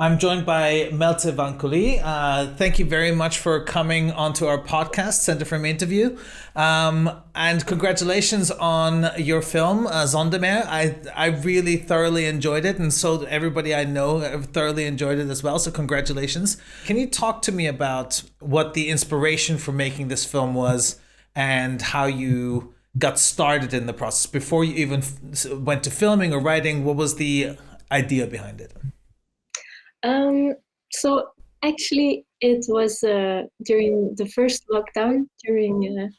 I'm joined by Meltse van Coillie. Thank you very much for coming onto our podcast, CenterFrame Interview. And congratulations on your film, Zondermeer. I really thoroughly enjoyed it, and so everybody I know have thoroughly enjoyed it as well, so congratulations. Can you talk to me about what the inspiration for making this film was and how you got started in the process? Before you even went to filming or writing, what was the idea behind it? So actually, it was during the first lockdown, during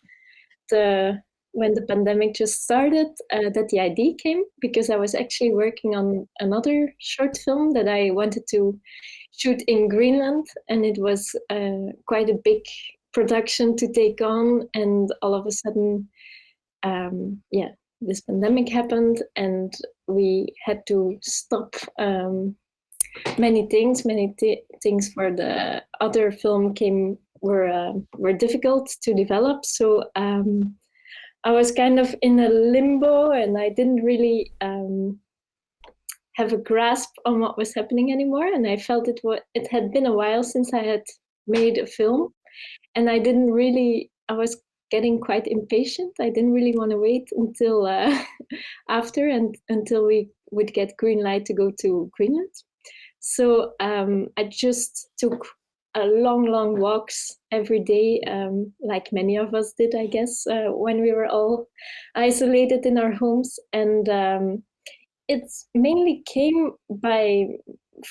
when the pandemic just started, that the idea came, because I was actually working on another short film that I wanted to shoot in Greenland, and it was quite a big production to take on, and all of a sudden, this pandemic happened, and we had to stop. Many things for the other film were difficult to develop. So I was kind of in a limbo, and I didn't really have a grasp on what was happening anymore. And I felt it had been a while since I had made a film, and I was getting quite impatient. I didn't really want to wait until after and until we would get green light to go to Greenland. So I just took long walks every day, like many of us did, I guess, when we were all isolated in our homes. And it mainly came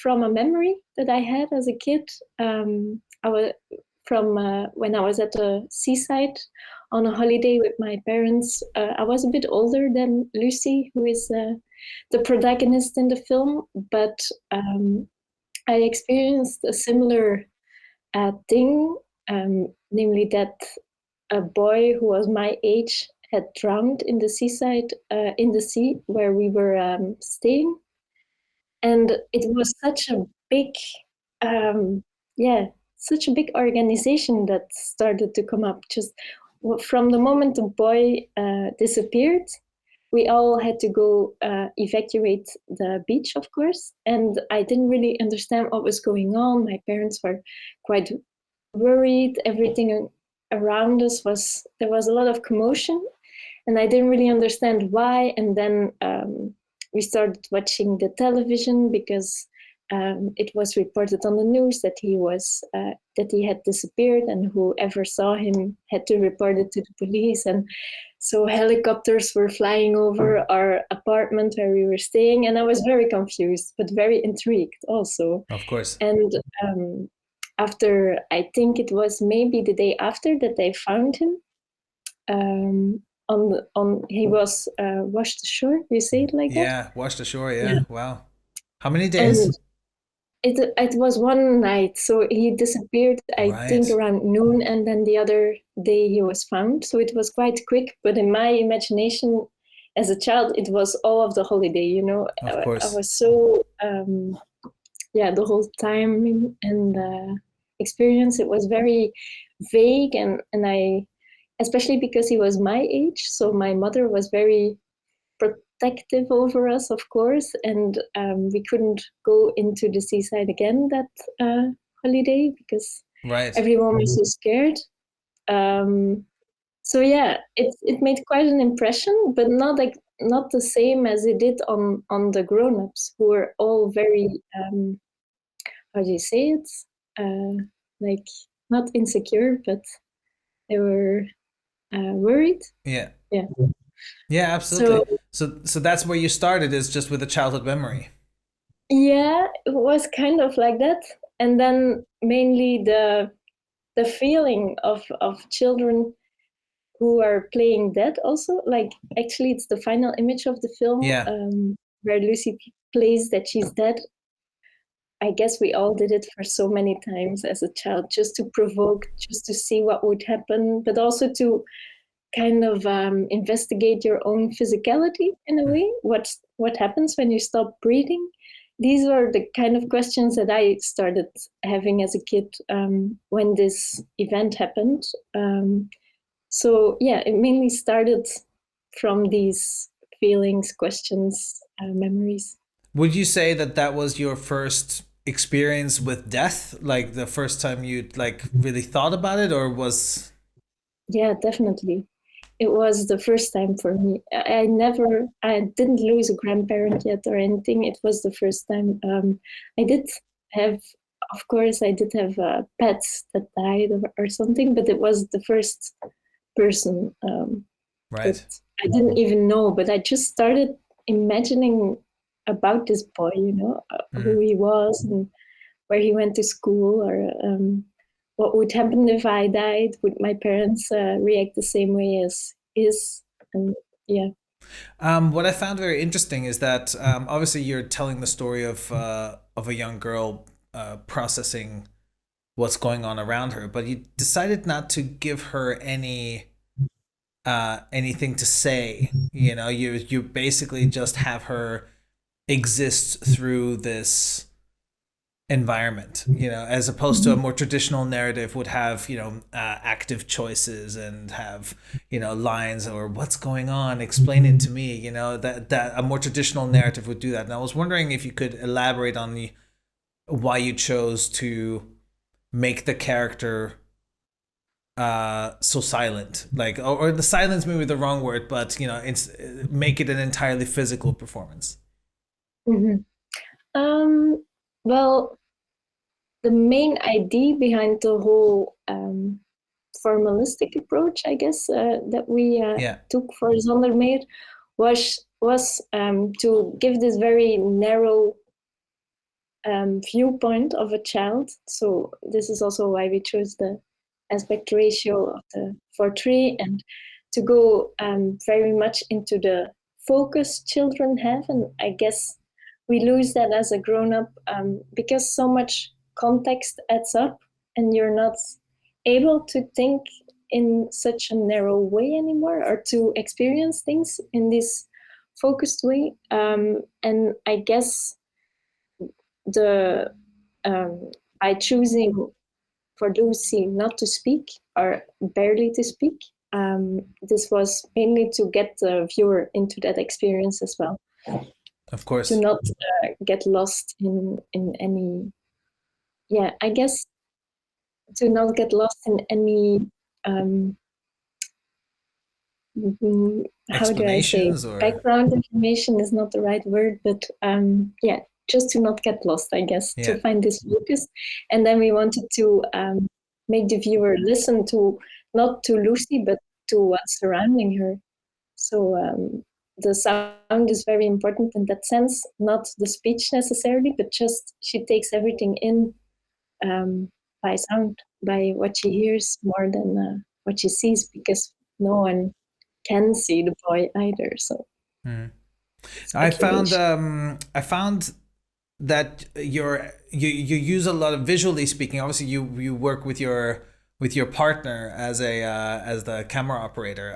from a memory that I had as a kid. I was from when I was at the seaside on a holiday with my parents. I was a bit older than Lucy, who is the protagonist in the film, but I experienced a similar thing, namely that a boy who was my age had drowned in the in the sea where we were staying, and it was such a big, such a big organization that started to come up. Just from the moment the boy disappeared, we all had to go evacuate the beach, of course. And I didn't really understand what was going on. My parents were quite worried. Everything around us there was a lot of commotion, and I didn't really understand why. And then we started watching the television because it was reported on the news that he had disappeared, and whoever saw him had to report it to the police. And so helicopters were flying over our apartment where we were staying, and I was very confused, but very intrigued also. Of course. And after, I think it was maybe the day after that they found him, he was washed ashore. You say it like that? Yeah, washed ashore. Yeah. Wow. How many days? And it was one night, so he disappeared, I think, around noon, and then the other day he was found. So it was quite quick, but in my imagination as a child, it was all of the holiday, you know. Of course. I was so, the whole time and experience, it was very vague, and I, especially because he was my age, so my mother was very protective over us, of course, and we couldn't go into the seaside again that holiday because everyone was so scared. So yeah, it made quite an impression, but not the same as it did on the grown-ups, who were all very how do you say it? Like not insecure, but they were worried. Yeah. Yeah. Yeah, absolutely. So that's where you started, is just with a childhood memory. Yeah, it was kind of like that. And then mainly the feeling of children who are playing dead also. Like, actually, it's the final image of the film where Lucy plays that she's dead. I guess we all did it for so many times as a child, just to provoke, just to see what would happen, but also to kind of investigate your own physicality in a way. What happens when you stop breathing? These are the kind of questions that I started having as a kid when this event happened. So yeah, it mainly started from these feelings, questions, memories. Would you say that was your first experience with death, like the first time you'd like really thought about it, or was? Yeah, definitely. It was the first time for me. I didn't lose a grandparent yet or anything. It was the first time. I did have, of course, I did have pets that died or something, but it was the first person that Right. I didn't even know. But I just started imagining about this boy, who Mm. he was and where he went to school, or what would happen if I died? Would my parents react the same way as his? And yeah. What I found very interesting is that obviously you're telling the story of a young girl processing what's going on around her, but you decided not to give her anything to say. You know, you basically just have her exist through this environment, you know, as opposed to a more traditional narrative would have, active choices and have, lines or what's going on, explain it to me, that a more traditional narrative would do that. And I was wondering if you could elaborate on the why you chose to make the character so silent, like, or the silence maybe the wrong word, but it's make it an entirely physical performance. hmm well, the main idea behind the whole formalistic approach, I guess, that we Yeah. took for Zondermeer was to give this very narrow viewpoint of a child. So this is also why we chose the aspect ratio of the 4:3, and to go very much into the focus children have. And I guess we lose that as a grown-up because so much context adds up, and you're not able to think in such a narrow way anymore, or to experience things in this focused way. And I guess the by choosing for Lucy not to speak, or barely to speak, this was mainly to get the viewer into that experience as well, Of to course. not get lost in any, yeah, I guess, to not get lost in any um, how do I say, Explanations or? background information is not the right word, but yeah, just to not get lost, I guess, to Yeah. find this focus. And then we wanted to make the viewer listen to, not to Lucy, but to what's surrounding her. So the sound is very important in that sense, not the speech necessarily, but just she takes everything in um, by sound, by what she hears more than what she sees, because no one can see the boy either. So Hmm. speculation. I found that you use a lot of, visually speaking. Obviously, you work with your partner as a as the camera operator.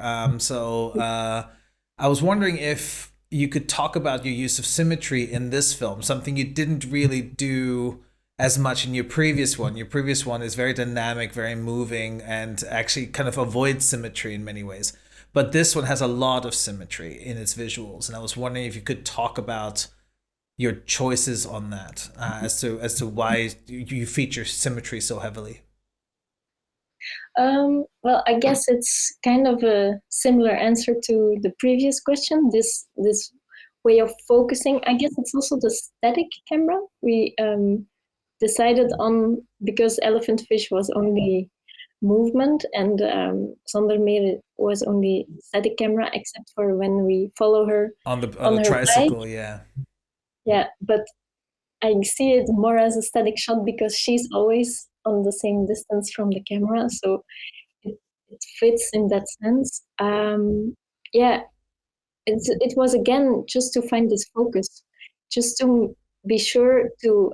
I was wondering if you could talk about your use of symmetry in this film, something you didn't really do as much in your previous one. Your previous one is very dynamic, very moving, and actually kind of avoids symmetry in many ways. But this one has a lot of symmetry in its visuals, and I was wondering if you could talk about your choices on that, as to why you feature symmetry so heavily. Well, I guess it's kind of a similar answer to the previous question. This way of focusing, I guess it's also the static camera. We decided on, because elephant fish was only movement, and Zondermeer was only static camera, except for when we follow her On on the her bike. tricycle, yeah. Yeah, but I see it more as a static shot because she's always on the same distance from the camera, so it fits in that sense. Yeah, it was again just to find this focus, just to be sure to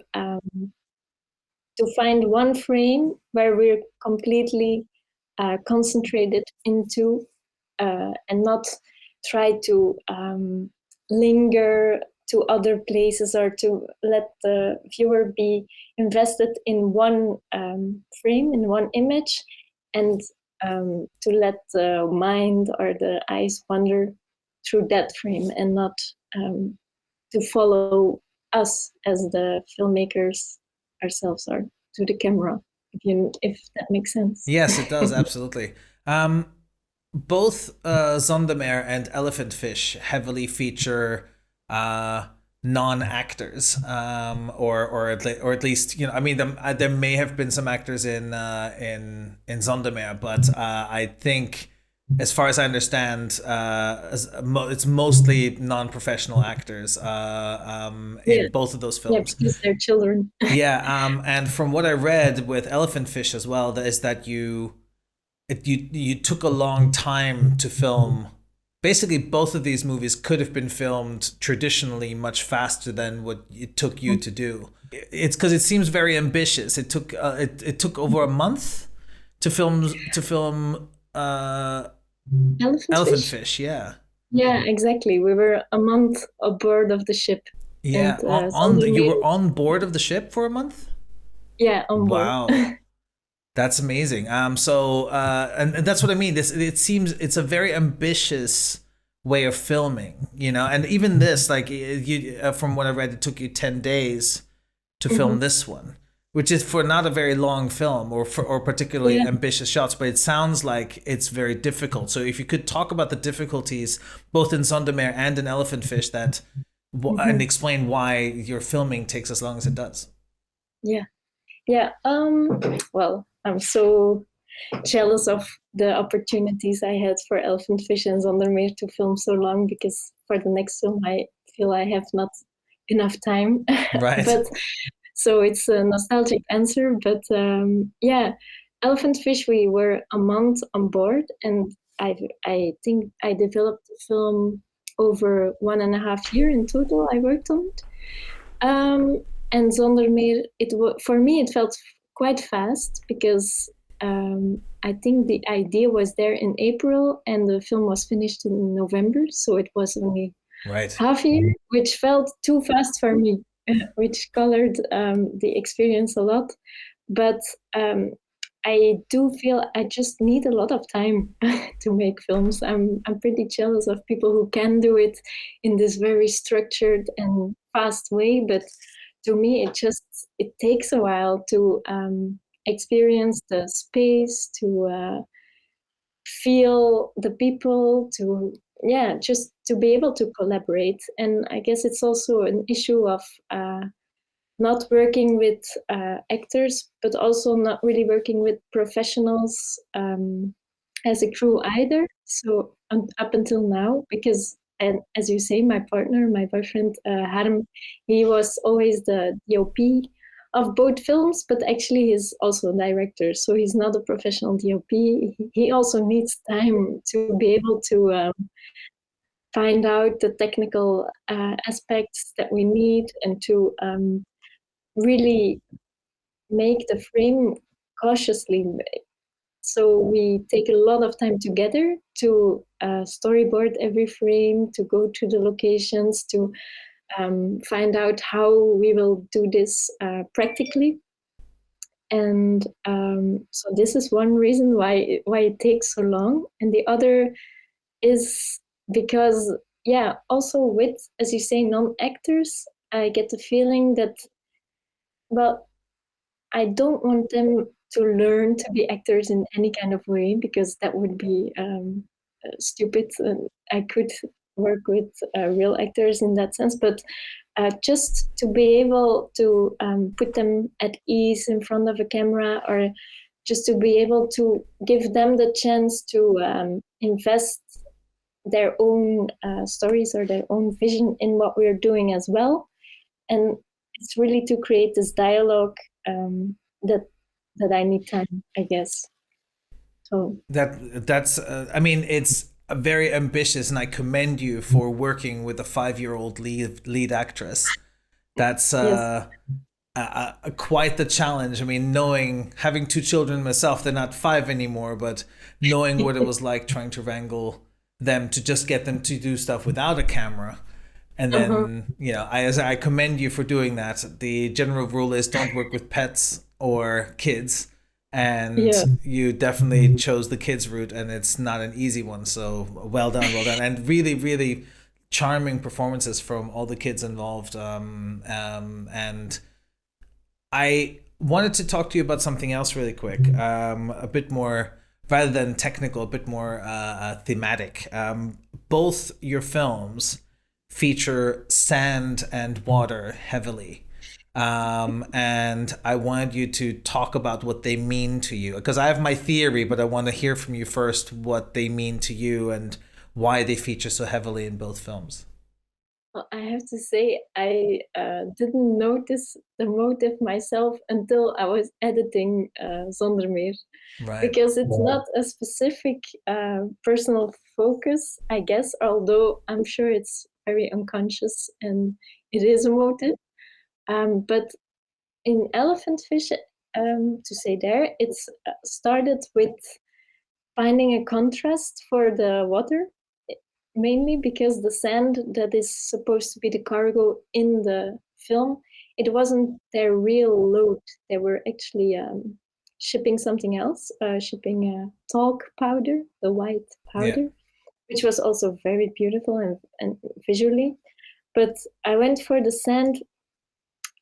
find one frame where we're completely concentrated into, and not try to linger to other places, or to let the viewer be invested in one frame, in one image, and to let the mind or the eyes wander through that frame, and not to follow us as the filmmakers ourselves or to the camera, if that makes sense. Yes, it does, absolutely. Both Zondermeer and Elephant Fish heavily feature non-actors, or at least, you know, I mean, there may have been some actors in Zondermeer, but I think, as far as I understand, it's mostly non-professional actors in both of those films. Yeah, because they're children. Yeah, and from what I read with Elephant Fish as well, is that you took a long time to film. Basically, both of these movies could have been filmed traditionally much faster than what it took you to do. It's because it seems very ambitious. It took it took over a month to film Elephant Fish. Yeah. Yeah, exactly. We were a month aboard of the ship. Yeah, And, you were on board of the ship for a month? Yeah, on board. Wow. That's amazing. So and that's what I mean. It seems it's a very ambitious way of filming, you know. And even this, like, from what I read, it took you 10 days to film this one, which is for not a very long film or particularly ambitious shots. But it sounds like it's very difficult. So if you could talk about the difficulties both in Zondermeer and in Elephant Fish, and explain why your filming takes as long as it does. Yeah. Well, I'm so jealous of the opportunities I had for Elephant Fish and Zondermeer to film so long, because for the next film I feel I have not enough time. Right. But so it's a nostalgic answer. But Elephant Fish, we were a month on board, and I think I developed the film over 1.5 years in total. I worked on it. And Zondermeer, for me, it felt quite fast, because I think the idea was there in April and the film was finished in November. So it was only half a year, which felt too fast for me, which colored the experience a lot. But I do feel I just need a lot of time to make films. I'm pretty jealous of people who can do it in this very structured and fast way. But to me, it takes a while to experience the space, to feel the people, just to be able to collaborate. And I guess it's also an issue of not working with actors, but also not really working with professionals as a crew either. So up until now, because, and as you say, my partner, my boyfriend, Harm, he was always the DOP of both films, but actually he's also a director. So he's not a professional DOP. He also needs time to be able to find out the technical aspects that we need, and to really make the frame cautiously. So we take a lot of time together to storyboard every frame, to go to the locations, to find out how we will do this practically. And so this is one reason why it takes so long. And the other is because, also with, as you say, non-actors, I get the feeling that, well, I don't want them to learn to be actors in any kind of way, because that would be stupid. I could work with real actors in that sense, but just to be able to put them at ease in front of a camera, or just to be able to give them the chance to invest their own stories or their own vision in what we're doing as well. And it's really to create this dialogue that I need time, I guess. So that's I mean, it's very ambitious, and I commend you for working with a 5-year-old lead actress. That's quite the challenge. I mean, having 2 children myself, they're not 5 anymore, but knowing what it was like trying to wrangle them to just get them to do stuff without a camera. And then, I commend you for doing that. The general rule is don't work with pets or kids. And you definitely chose the kids route, and it's not an easy one. So well done. And really, really charming performances from all the kids involved. And I wanted to talk to you about something else really quick, a bit more, rather than technical, a bit more thematic. Both your films feature sand and water heavily. And I wanted you to talk about what they mean to you, because I have my theory, but I want to hear from you first what they mean to you and why they feature so heavily in both films. Well, I have to say, I didn't notice the motive myself until I was editing Zonder Meer, Right. because it's not a specific personal focus, I guess, although I'm sure it's very unconscious and it is a motive. But in Elephant Fish, to say there, it's started with finding a contrast for the water, mainly because the sand that is supposed to be the cargo in the film, it wasn't their real load. They were actually shipping something else, shipping talc powder, the white Yeah. powder, which was also very beautiful and visually. But I went for the sand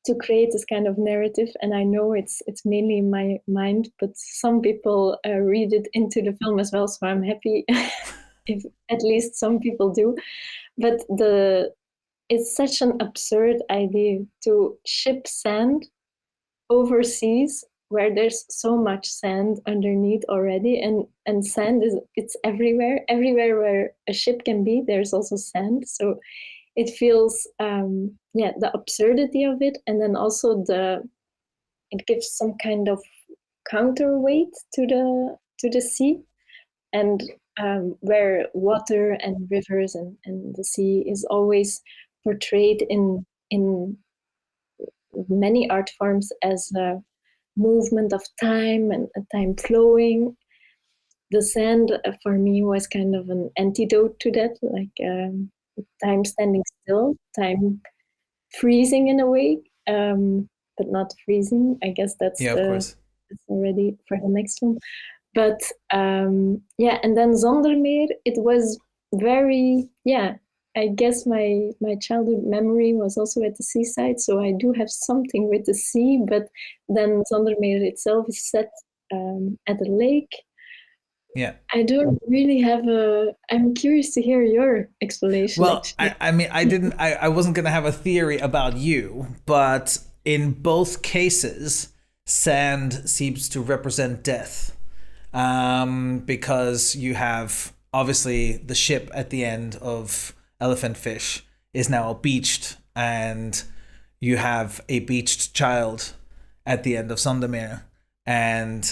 to create this kind of narrative, and I know it's mainly in my mind, but some people read it into the film as well, so I'm happy if at least some people do. But it's such an absurd idea to ship sand overseas where there's so much sand underneath already, and sand is it's everywhere where a ship can be, there's also sand. So it feels the absurdity of it, and then also it gives some kind of counterweight to the sea, and where water and rivers and the sea is always portrayed in many art forms as a movement of time and a time flowing. The sand for me was kind of an antidote to that, like time standing still, time freezing in a way, but not freezing. I guess Yeah, of course. that's already for the next one. But and then Zondermeer, it was very, I guess my childhood memory was also at the seaside, so I do have something with the sea. But then Zondermeer itself is set at a lake. Yeah. I don't really have a. I'm curious to hear your explanation, Well, actually. I mean, I wasn't going to have a theory about you, but in both cases, sand seems to represent death. Because you have obviously the ship at the end of Elephant Fish is now beached, and you have a beached child at the end of Sandomir. And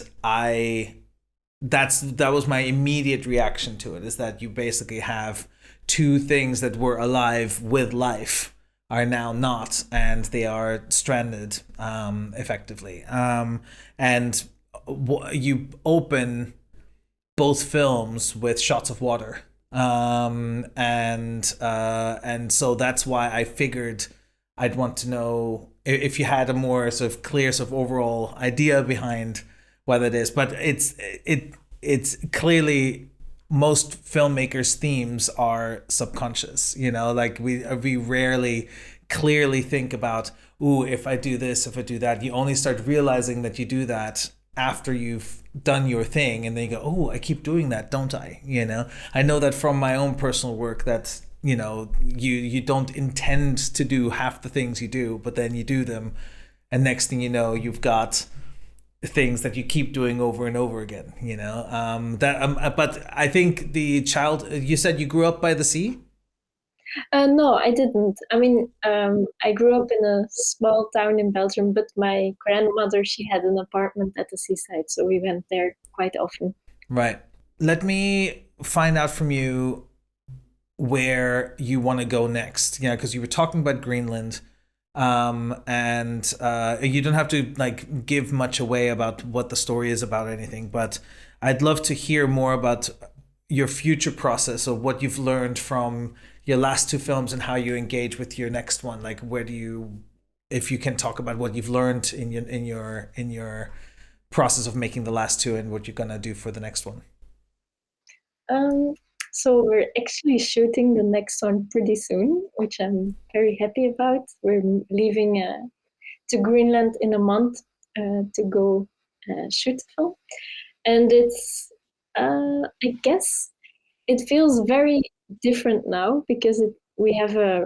that was my immediate reaction to it, is that you basically have two things that were alive with life are now not, and they are stranded, effectively. And you open both films with shots of water, and so that's why I figured I'd want to know if you had a more sort of clear sort of overall idea behind what it is. But it's clearly most filmmakers' themes are subconscious. Like we rarely clearly think about, ooh, if I do this, if I do that. You only start realizing that you do that after you've done your thing, and then you go, oh, I keep doing that, don't I? I know that from my own personal work, that you don't intend to do half the things you do, but then you do them, and next thing you know, you've got things that you keep doing over and over again. But I think the child, you said you grew up by the sea. No, I didn't. I mean, I grew up in a small town in Belgium, but my grandmother, she had an apartment at the seaside, so we went there quite often. Right. Let me find out from you where you want to go next. Because you were talking about Greenland, and you don't have to like give much away about what the story is about or anything, but I'd love to hear more about your future process of what you've learned from your last two films and how you engage with your next one. Like, where do you, if you can talk about what you've learned in your process of making the last two and what you're gonna do for the next one. Um, so we're actually shooting the next one pretty soon, which I'm very happy about. We're leaving to Greenland in a month to go shoot the film. And it's, I guess, it feels very different now because we have a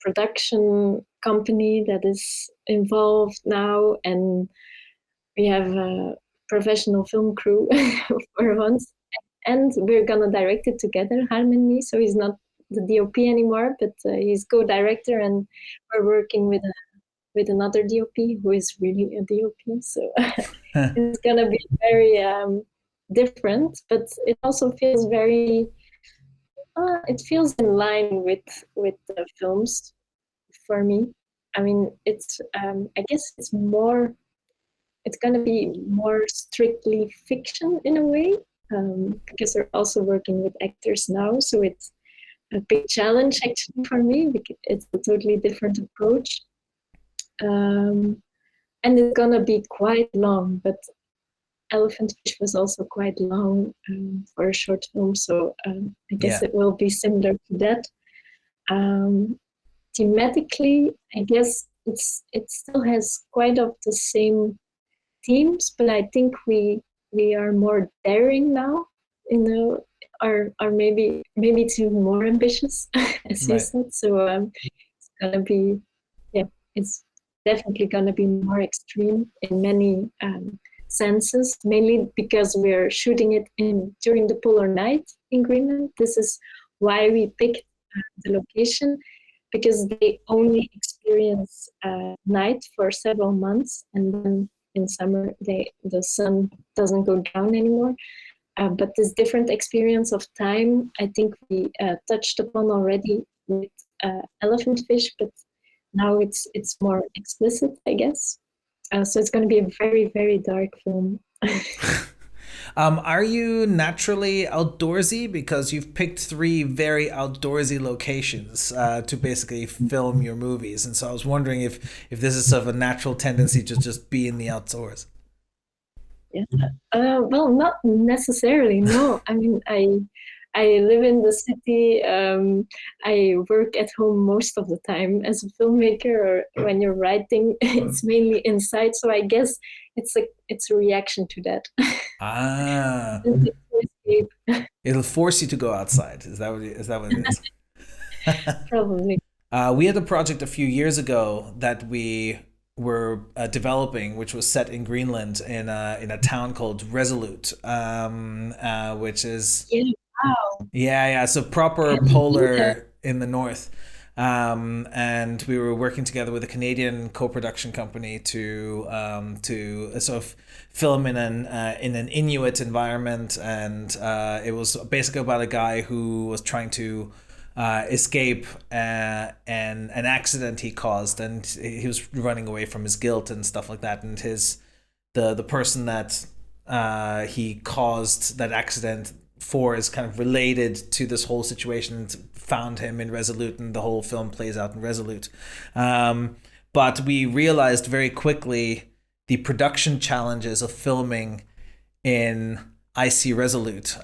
production company that is involved now, and we have a professional film crew for once, and we're gonna direct it together, Harm and me. So he's not the DOP anymore, but he's co-director, and we're working with another DOP who is really a DOP. So it's gonna be very different, but it also feels very. It feels in line with the films for me. I mean, it's I guess it's more. It's gonna be more strictly fiction in a way, because we're also working with actors now. So it's a big challenge actually for me because it's a totally different approach, and it's gonna be quite long. But Elephant Fish was also quite long for a short film, so I guess it will be similar to that. Thematically, I guess it still has quite of the same themes, but I think we are more daring now, are maybe it's even more ambitious, as you said. So it's gonna be, it's definitely gonna be more extreme in many senses, mainly because we're shooting it during the polar night in Greenland. This is why we picked the location, because they only experience night for several months, and then in summer the sun doesn't go down anymore. But this different experience of time, I think we touched upon already with Elephant Fish, but now it's more explicit, I guess. So it's going to be a very, very dark film. Are you naturally outdoorsy? Because you've picked three very outdoorsy locations to basically film your movies, and so I was wondering if this is sort of a natural tendency to just be in the outdoors. Yeah. Well, not necessarily. No, I mean, I live in the city. I work at home most of the time as a filmmaker, or when you're writing, it's mainly inside. So I guess it's a reaction to that. Ah, it'll force you to go outside. Is that what it is? Probably. We had a project a few years ago that we were developing, which was set in Greenland in a town called Resolute, which is Wow. yeah, so proper polar in the north. And we were working together with a Canadian co-production company to sort of film in an Inuit environment, and it was basically about a guy who was trying to escape an accident he caused, and he was running away from his guilt and stuff like that. And the person that he caused that accident for is kind of related to this whole situation and found him in Resolute, and the whole film plays out in Resolute. But we realized very quickly the production challenges of filming in icy Resolute,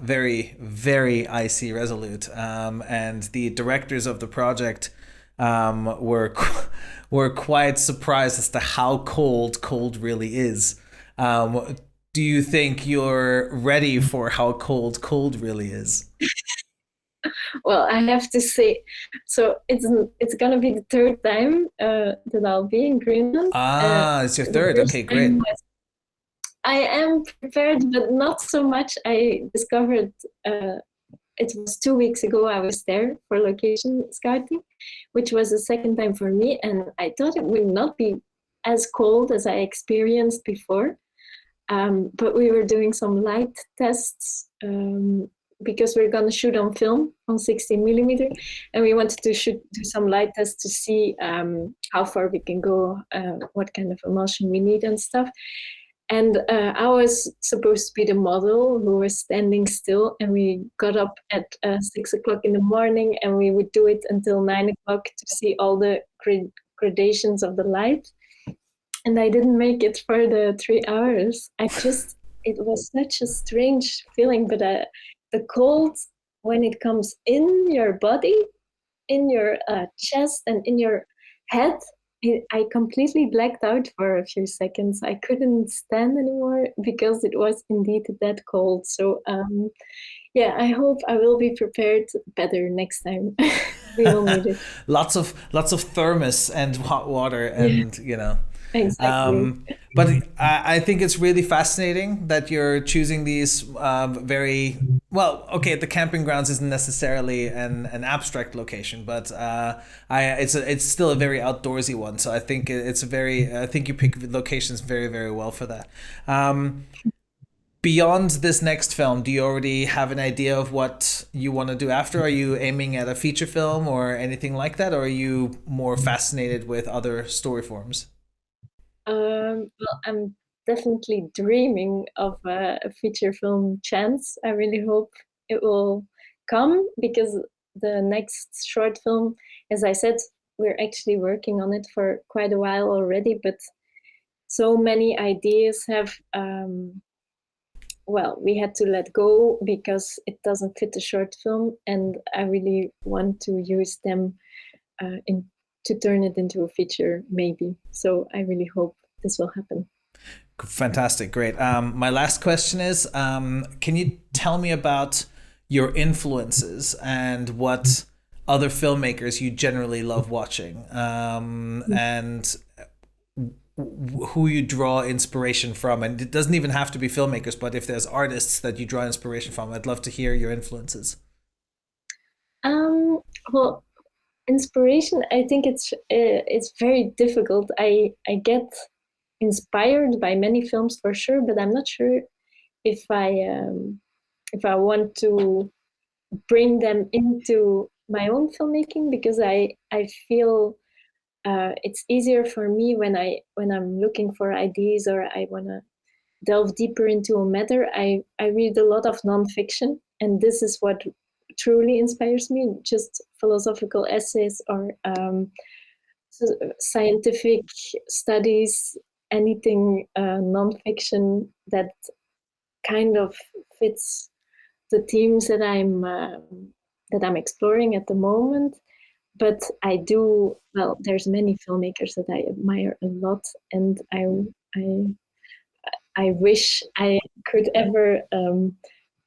very, very icy Resolute. And the directors of the project were quite surprised as to how cold really is. Do you think you're ready for how cold really is? Well, I have to say, so it's gonna be the third time that I'll be in Greenland. It's your third. Okay, great. I am prepared, but not so much. I discovered it was 2 weeks ago I was there for location scouting, which was the second time for me, and I thought it would not be as cold as I experienced before. But we were doing some light tests because we're going to shoot on film on 16 millimeter, and we wanted to do some light tests to see how far we can go, what kind of emulsion we need and stuff. And I was supposed to be the model who was standing still, and we got up at 6 o'clock in the morning, and we would do it until 9 o'clock to see all the gradations of the light. And I didn't make it for the 3 hours. It was such a strange feeling, but the cold, when it comes in your body, in your chest and in your head, I completely blacked out for a few seconds. I couldn't stand anymore because it was indeed that cold. So yeah, I hope I will be prepared better next time. We will need it. Lots of thermos and hot water, Yeah, and you know. exactly. But I think it's really fascinating that you're choosing these very well. Okay, the camping grounds isn't necessarily an abstract location, but it's still a very outdoorsy one. So I think it's a very I think you pick locations very very well for that. Beyond this next film, do you already have an idea of what you want to do after? Are you aiming at a feature film or anything like that, or are you more fascinated with other story forms? Well, I'm definitely dreaming of a feature film chance. I really hope it will come because the next short film, as I said, we're actually working on it for quite a while already, but so many ideas have, well, we had to let go because it doesn't fit the short film, and I really want to use them in to turn it into a feature, maybe. So I really hope this will happen. Fantastic, great. My last question is, can you tell me about your influences and what other filmmakers you generally love watching, and who you draw inspiration from? And it doesn't even have to be filmmakers, but if there's artists that you draw inspiration from, I'd love to hear your influences. Um, well, inspiration, I think it's very difficult. I get inspired by many films for sure, but I'm not sure if I want to bring them into my own filmmaking because I feel it's easier for me when I'm looking for ideas or I want to delve deeper into a matter. I read a lot of nonfiction, and this is what truly inspires me. Just philosophical essays or scientific studies, anything nonfiction that kind of fits the themes that I'm exploring at the moment. But I do well. There's many filmmakers that I admire a lot, and I I wish I could ever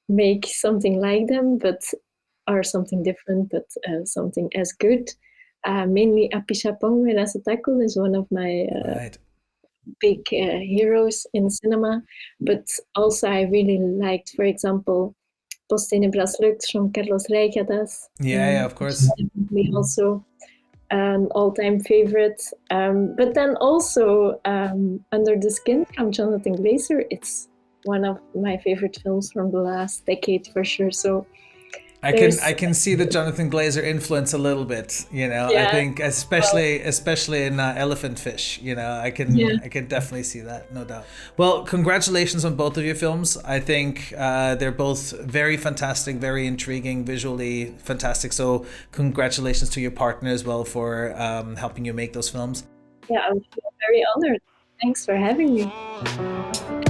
make something like them, but or something different, but something as good. Mainly Apishapong Velasquez is one of my Right. big heroes in cinema, but also I really liked, for example, Post Tenebras Lux from Carlos Reigadas. Yeah, yeah, of Which is course. definitely also an all-time favorite. But then also Under the Skin from Jonathan Glazer. It's one of my favorite films from the last decade for sure. So I there's, can see the Jonathan Glazer influence a little bit. You know, I yeah, think well, especially in Elephant Fish. You know, yeah, I can definitely see that, no doubt. Well, congratulations on both of your films. I think they're both very fantastic, very intriguing, visually fantastic. So congratulations to your partner as well for helping you make those films. yeah, I'm very honored. Thanks for having me.